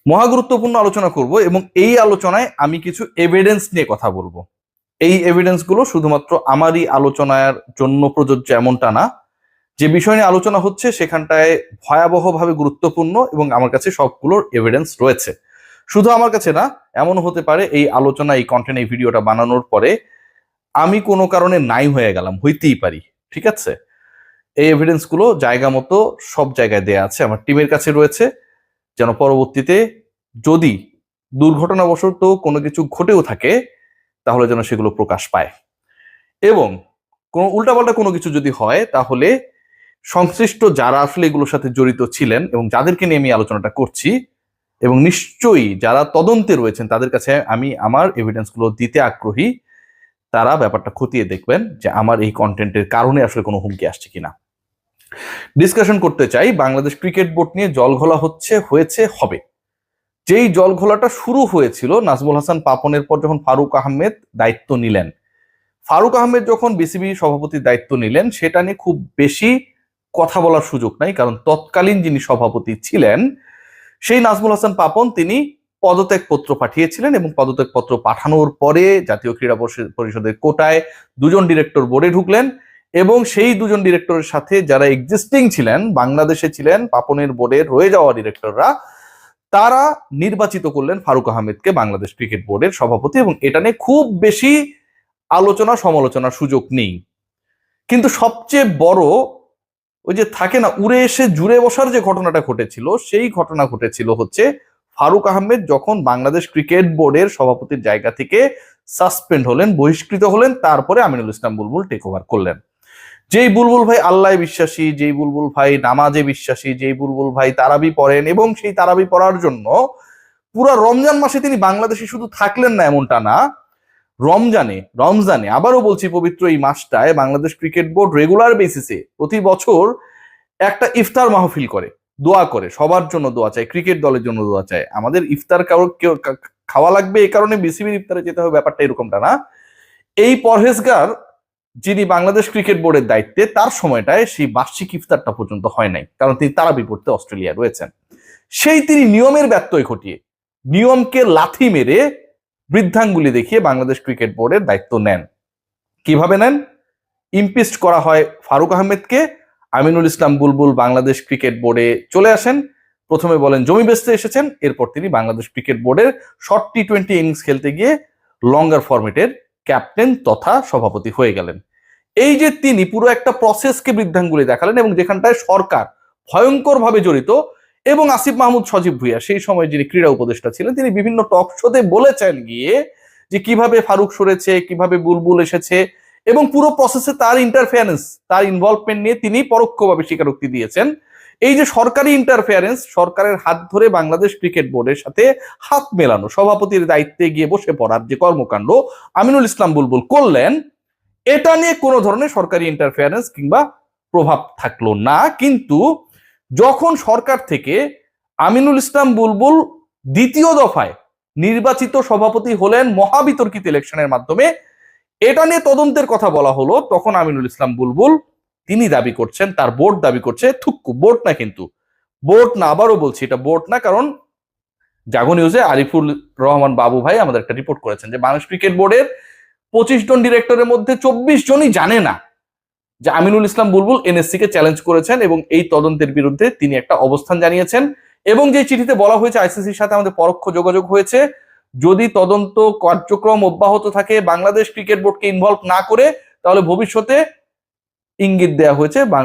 মহা গুরুত্বপূর্ণ আলোচনা করব এবং এই আলোচনায় আমি কিছু এভিডেন্স নিয়ে কথা বলবো। এই এভিডেন্স গুলো শুধুমাত্র আমারই আলোচনার জন্য প্রযোজ্য এমনটা না, যে বিষয় নিয়ে আলোচনা হচ্ছে সেখানটায় ভয়াবহভাবে গুরুত্বপূর্ণ এবং আমার কাছে সবগুলোর এভিডেন্স রয়েছে। শুধু আমার কাছে না, এমন হতে পারে এই আলোচনা, এই কন্টেন্ট, এই ভিডিওটা বানানোর পরে আমি কোনো কারণে নাই হয়ে গেলাম, হইতেই পারি। ঠিক আছে, এই এভিডেন্স গুলো জায়গা মতো সব জায়গায় দেয়া আছে, আমার টিমের কাছে রয়েছে, যেন পরবর্তীতে যদি দুর্ঘটনাবশত কোনো কিছু ঘটেও থাকে তাহলে যেন সেগুলো প্রকাশ পায়, এবং কোনো উল্টাপাল্টা কোনো কিছু যদি হয় তাহলে সংশ্লিষ্ট যারা আসলে এগুলোর সাথে জড়িত ছিলেন এবং যাদেরকে নিয়ে আমি আলোচনাটা করছি, এবং নিশ্চয়ই যারা তদন্তে রয়েছেন তাদের কাছে আমি আমার এভিডেন্স গুলো দিতে আগ্রহী, তারা ব্যাপারটা খতিয়ে দেখবেন যে আমার এই কন্টেন্টের কারণে আসলে কোনো হুমকি আসছে কিনা। ডিসকাশন করতে চাই বাংলাদেশ ক্রিকেট বোর্ড নিয়ে জলঘোলা হয়েছে, হবে। যেই জলঘোলাটা শুরু হয়েছিল নাজমুল হাসান পাপনের পর, যখন ফারুক আহমেদ দায়িত্ব নিলেন। ফারুক আহমেদ যখন বিসিবি সভাপতির দায়িত্ব নিলেন সেটা নিয়ে খুব বেশি কথা বলার সুযোগ নাই, কারণ তৎকালীন যিনি সভাপতি ছিলেন সেই নাজমুল হাসান পাপন তিনি পদত্যাগ পত্র পাঠিয়েছিলেন, এবং পদত্যাগ পত্র পাঠানোর পরে জাতীয় ক্রীড়া পরিষদের কোটায় দুজন ডিরেক্টর বোর্ডে ঢুকলেন, এবং সেই দুজন ডিরেক্টরের সাথে যারা এক্সিস্টিং ছিলেন, বাংলাদেশে ছিলেন পাপনের বোর্ডের রয়ে যাওয়া ডিরেক্টররা, তারা নির্বাচিত করলেন ফারুক আহমেদকে বাংলাদেশ ক্রিকেট বোর্ডের সভাপতি, এবং এটা নিয়ে খুব বেশি আলোচনা সমালোচনার সুযোগ নেই। কিন্তু সবচেয়ে বড় ওই যে থাকে না, উড়ে এসে জুড়ে বসার যে ঘটনাটা ঘটেছিল, সেই ঘটনা ঘটেছিল হচ্ছে ফারুক আহমেদ যখন বাংলাদেশ ক্রিকেট বোর্ডের সভাপতির জায়গা থেকে সাসপেন্ড হলেন, বহিষ্কৃত হলেন, তারপরে আমিনুল ইসলাম বুলবুল টেক ওভার করলেন। যেই বুলবুল ভাই আল্লাহ বিশ্বাসী, যেই বুলবুল ভাই নামাজে বিশ্বাসী, যেই বুলবুল ভাই তারাবি পড়েন, এবং সেই তারাবি পড়ার জন্য পুরো রমজান মাসে তিনি বাংলাদেশে শুধু থাকলেন না এমনটা না, রমজানে আবারও বলছি, পবিত্র এই মাসটায় বাংলাদেশ ক্রিকেট বোর্ড রেগুলার বেসিসে প্রতি বছর একটা ইফতার মাহফিল করে, দোয়া করে, সবার জন্য দোয়া চায়, ক্রিকেট দলের জন্য দোয়া চায়। আমাদের ইফতার খাওয়া লাগবে এই কারণে বিসিবির ইফতারে যেতে হবে, ব্যাপারটা এরকমটা না। এই পরহেজগার যিনি বাংলাদেশ ক্রিকেট বোর্ডের দায়িত্বে, তার সময়টায় সেই বার্ষিক ইফতারটা পর্যন্ত হয় নাই, কারণ তিনি তারাবি পড়তে অস্ট্রেলিয়া রয়েছেন। সেই তিনি নিয়মের ব্যত্যয় ঘটিয়ে, নিয়মকে লাথি মেরে, বৃদ্ধাঙ্গুলি দেখিয়ে বাংলাদেশ ক্রিকেট বোর্ডের দায়িত্ব নেন। কিভাবে নেন? ইমপিচড করা হয় ফারুক আহমেদকে, আমিনুল ইসলাম বুলবুল বাংলাদেশ ক্রিকেট বোর্ডে চলে আসেন। প্রথমে বলেন জমি বেচতে এসেছেন, এরপর তিনি বাংলাদেশ ক্রিকেট বোর্ডের শর্ট টি-20 ইনিংস খেলতে গিয়ে লঙ্গার ফরম্যাটের ক্যাপ্টেন তথা সভাপতি হয়ে গেলেন। এই যে তিনি পুরো একটা প্রসেসকে বৃদ্ধাঙ্গুলি দেখালেন, এবং যেখানটায় সরকার ভয়ঙ্কর ভাবে জড়িত, এবং আসিফ মাহমুদ সজীব ভুঁইয়া সেই সময় যিনি ক্রীড়া উপদেষ্টা ছিলেন, তিনি বিভিন্ন টক শোতে বলেছেন গিয়ে যে কিভাবে ফারুক সরেছে, কিভাবে বুলবুল এসেছে, এবং পুরো প্রসেসে তার ইন্টারফেয়ারেন্স, তার ইনভলভমেন্ট নিয়ে তিনি পরোক্ষভাবে স্বীকারোক্তি দিয়েছেন। এই যে সরকারি ইন্টারফেয়ারেন্স, সরকারের হাত ধরে বাংলাদেশ ক্রিকেট বোর্ডের সাথে হাত মেলানো, সভাপতির দায়িত্বে গিয়ে বসে পড়ার যে কর্মকাণ্ড আমিনুল ইসলাম বুলবুল করলেন, এটা নিয়ে কোনো ধরনের সরকারি ইন্টারফেয়ারেন্স কিংবা প্রভাব থাকলো না। কিন্তু যখন সরকার থেকে আমিনুল ইসলাম বুলবুল দ্বিতীয় দফায় নির্বাচিত সভাপতি হলেন মহাবিতর্কিত ইলেকশনের মাধ্যমে, এটা নিয়ে তদন্তের কথা বলা হলো, তখন আমিনুল ইসলাম বুলবুল তিনি দাবি করছেন, তার বোর্ড দাবি করছে, থুক্কু বোর্ড না, কিন্তু বোর্ড না, আবারও বলছি এটা বোর্ড না, কারণ জাগো নিউজে আরিফুল রহমান বাবু ভাই আমাদের একটা রিপোর্ট করেছেন যে বাংলাদেশ ক্রিকেট বোর্ডের 25 জন ডিরেক্টরের মধ্যে 24 জনই জানে না যে আমিনুল ইসলাম বুলবুল এনএসসি কে চ্যালেঞ্জ করেছেন, এবং এই তদন্তের বিরুদ্ধে তিনি একটা অবস্থান জানিয়েছেন। এবং যে চিঠিতে বলা হয়েছে আইসিসির সাথে আমাদের পরোক্ষ যোগাযোগ হয়েছে, যদি তদন্ত কার্যক্রম অব্যাহত থাকে বাংলাদেশ ক্রিকেট বোর্ডকে ইনভলভ না করে, তাহলে ভবিষ্যতে ইঙ্গিত দেওয়া হয়েছে